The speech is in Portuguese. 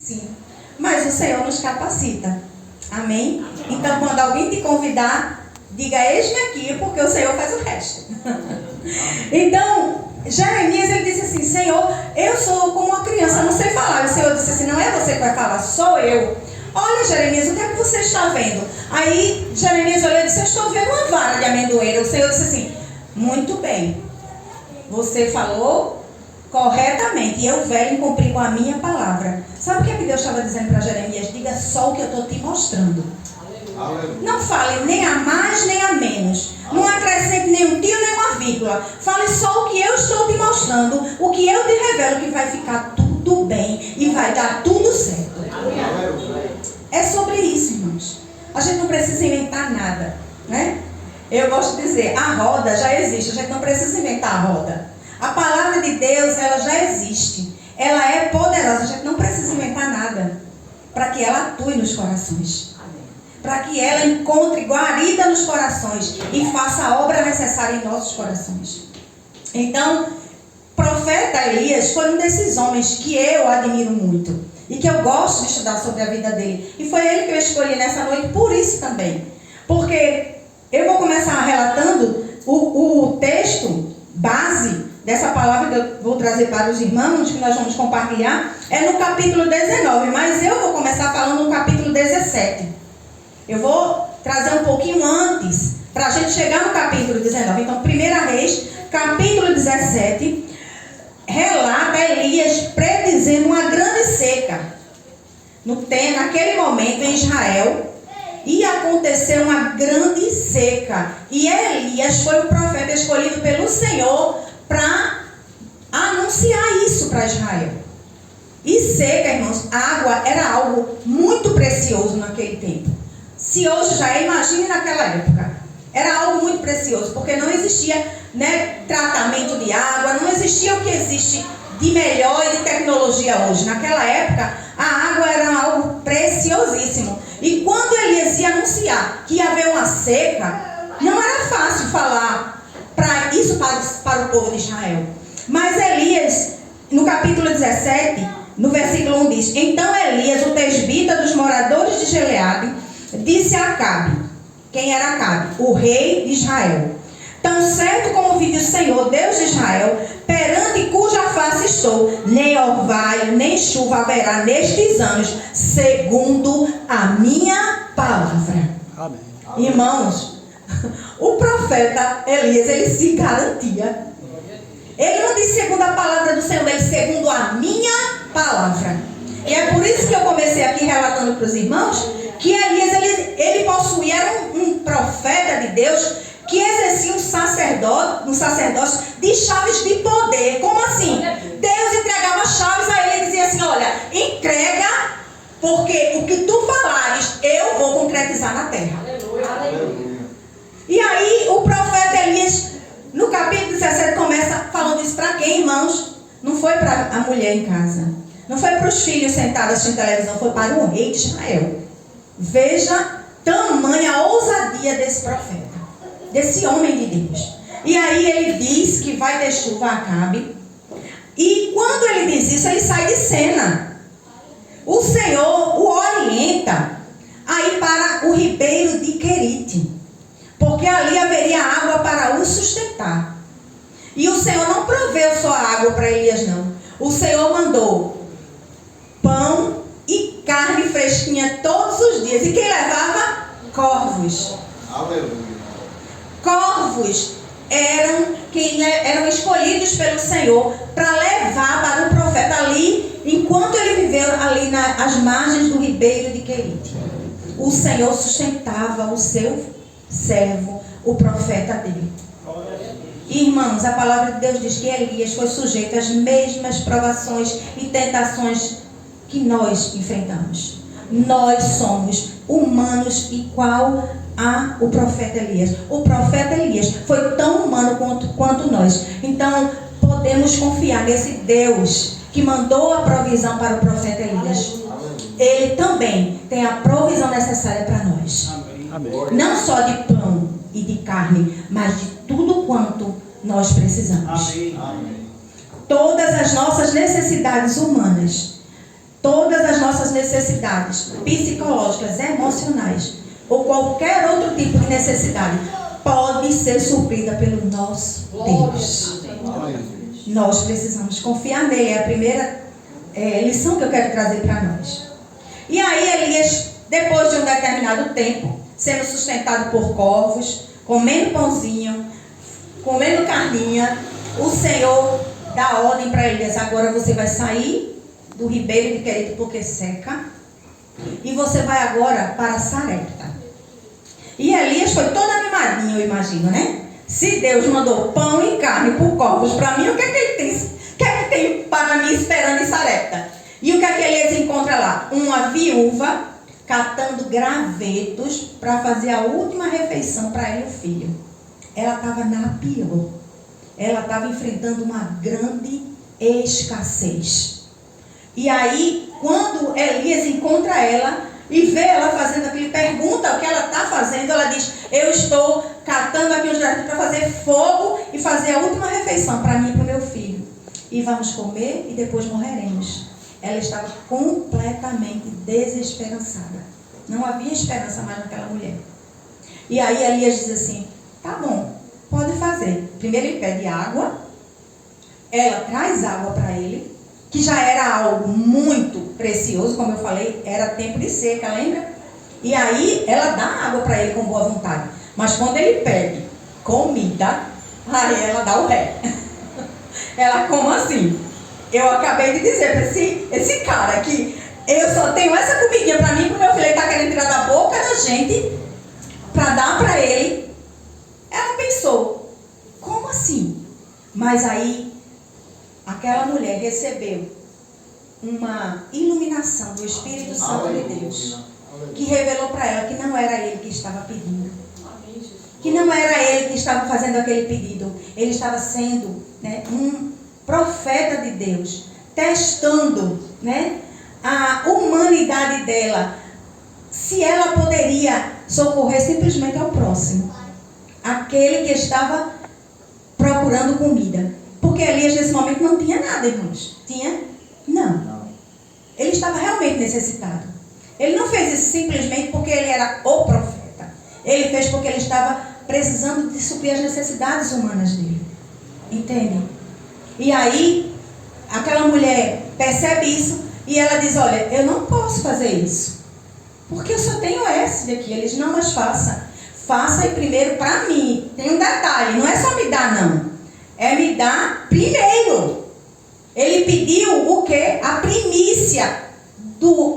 Sim. Mas o Senhor nos capacita. Amém? Então, quando alguém te convidar, diga: eis-me aqui, porque o Senhor faz o resto. Então, Jeremias, ele disse assim: Senhor, eu sou como uma criança, não sei falar. E o Senhor disse assim: não é você que vai falar, sou eu. Olha, Jeremias, o que é que você está vendo? Aí, Jeremias olhou e disse: eu estou vendo uma vara de amendoeira. O Senhor disse assim: muito bem, você falou corretamente, e eu venho cumprir com a minha palavra. Sabe o que é que Deus estava dizendo para Jeremias? Diga só o que eu estou te mostrando. Aleluia. Não fale nem a mais nem a menos. Não acrescente nem um tio nem uma vírgula. Fale só o que eu estou te mostrando, o que eu te revelo, que vai ficar tudo bem e vai dar tudo certo. É sobre isso, irmãos. A gente não precisa inventar nada, né? Eu gosto de dizer, a roda já existe, a gente não precisa inventar a roda. A palavra de Deus, ela já existe. Ela é poderosa, a gente não precisa inventar nada para que ela atue nos corações. Para que ela encontre guarida nos corações e faça a obra necessária em nossos corações. Então, profeta Elias foi um desses homens que eu admiro muito e que eu gosto de estudar sobre a vida dele. E foi ele que eu escolhi nessa noite por isso também. Porque eu vou começar relatando o texto base dessa palavra que eu vou trazer para os irmãos, que nós vamos compartilhar, é no capítulo 19, mas eu vou começar falando no capítulo 17. Eu vou trazer um pouquinho antes, para a gente chegar no capítulo 19. Então, 1 Reis, capítulo 17, relata Elias predizendo uma grande seca. Naquele momento em Israel, ia acontecer uma grande seca. E Elias foi o profeta escolhido pelo Senhor para anunciar isso para Israel. E seca, irmãos, água era algo muito precioso naquele tempo. Se hoje já é, imagine naquela época. Era algo muito precioso, porque não existia, tratamento de água, não existia o que existe de melhor e de tecnologia hoje. Naquela época, a água era algo preciosíssimo. E quando Elias ia anunciar que ia haver uma seca, não era fácil falar para o povo de Israel. Mas Elias, no capítulo 17, no versículo 1 diz: então Elias, o tesbita dos moradores de Gileade, disse a Acabe. Quem era Acabe? O rei de Israel: tão certo como vive o Senhor, Deus de Israel, perante cuja face estou, nem orvalho, nem chuva haverá nestes anos, segundo a minha palavra. Amém. Irmãos, o profeta Elias, ele se garantia. Ele não disse segundo a palavra do Senhor, ele segundo a minha palavra. E é por isso que eu comecei aqui relatando para os irmãos que Elias, ele possuía, era um profeta de Deus que exercia um sacerdócio de chaves de poder. Como assim? Deus entregava chaves a ele e dizia assim: olha, entrega, porque o que tu falares, eu vou concretizar na terra. Aleluia. E aí o profeta Elias, no capítulo 17, começa falando isso para quem, irmãos? Não foi para a mulher em casa, não foi para os filhos sentados assistindo televisão, foi para o rei de Israel. Veja tamanha ousadia desse profeta, desse homem de Deus. E aí ele diz que vai ter chuva a Acabe. E quando ele diz isso, ele sai de cena. O Senhor o orienta a ir para o ribeiro de Querite, porque ali haveria água para o sustentar. E o Senhor não proveu só água para Elias, não. O Senhor mandou pão e carne fresquinha todos os dias. E quem levava? Corvos. Aleluia. Corvos eram escolhidos pelo Senhor para levar para o profeta ali, enquanto ele viveu ali às margens do ribeiro de Querite. O Senhor sustentava o seu servo, o profeta dele. Irmãos, a palavra de Deus diz que Elias foi sujeito às mesmas provações e tentações que nós enfrentamos. Nós somos humanos igual o profeta Elias. O profeta Elias foi tão humano quanto nós. Então podemos confiar nesse Deus que mandou a provisão para o profeta Elias. Ele também tem a provisão necessária para nós. Amém. Não só de pão e de carne, mas de tudo quanto nós precisamos. Amém. Todas as nossas necessidades humanas, todas as nossas necessidades psicológicas, emocionais, ou qualquer outro tipo de necessidade, pode ser suprida pelo nosso Deus. Nós precisamos confiar nele. É a primeira lição que eu quero trazer para nós. E aí Elias, depois de um determinado tempo, sendo sustentado por corvos, comendo pãozinho, comendo carninha, o Senhor dá ordem para Elias: agora você vai sair do ribeiro de Querite porque seca, e você vai agora para Sarepta. E Elias foi todo animadinho, eu imagino, né? Se Deus mandou pão e carne por corvos para mim, o que é que ele tem? O que é que tem para mim esperando em Sarepta? E o que é que Elias encontra lá? Uma viúva catando gravetos para fazer a última refeição para ele e o filho. Ela estava na pior. Ela estava enfrentando uma grande escassez. E aí, quando Elias encontra ela e vê ela fazendo aquilo, pergunta o que ela está fazendo, ela diz: eu estou catando aqui os gravetos para fazer fogo e fazer a última refeição para mim e para o meu filho. E vamos comer e depois morreremos. Ela estava completamente desesperançada. Não havia esperança mais naquela mulher. E aí Elias diz assim: tá bom, pode fazer. Primeiro ele pede água. Ela traz água para ele, que já era algo muito precioso, como eu falei, era tempo de seca, lembra? E aí ela dá água para ele com boa vontade. Mas quando ele pede comida, aí ela dá o ré. Ela, como assim? Eu acabei de dizer para esse cara que eu só tenho essa comidinha para mim, porque meu filho está querendo tirar da boca da gente para dar para ele. Ela pensou: como assim? Mas aí aquela mulher recebeu uma iluminação do Espírito Santo de Deus, que revelou para ela que não era ele que estava pedindo, que não era ele que estava fazendo aquele pedido. Ele estava sendo, né, um profeta de Deus, testando, né, a humanidade dela, se ela poderia socorrer simplesmente ao próximo, aquele que estava procurando comida. Porque Elias nesse momento não tinha nada, irmãos. Tinha? Não. Ele estava realmente necessitado. Ele não fez isso simplesmente porque ele era o profeta. Ele fez porque ele estava precisando de suprir as necessidades humanas dele. Entende? E aí, aquela mulher percebe isso e ela diz: olha, eu não posso fazer isso, porque eu só tenho esse daqui. Ele diz: não, mas faça. Faça aí primeiro para mim. Tem um detalhe, não é só me dar, não. É me dar primeiro. Ele pediu o quê? A primícia do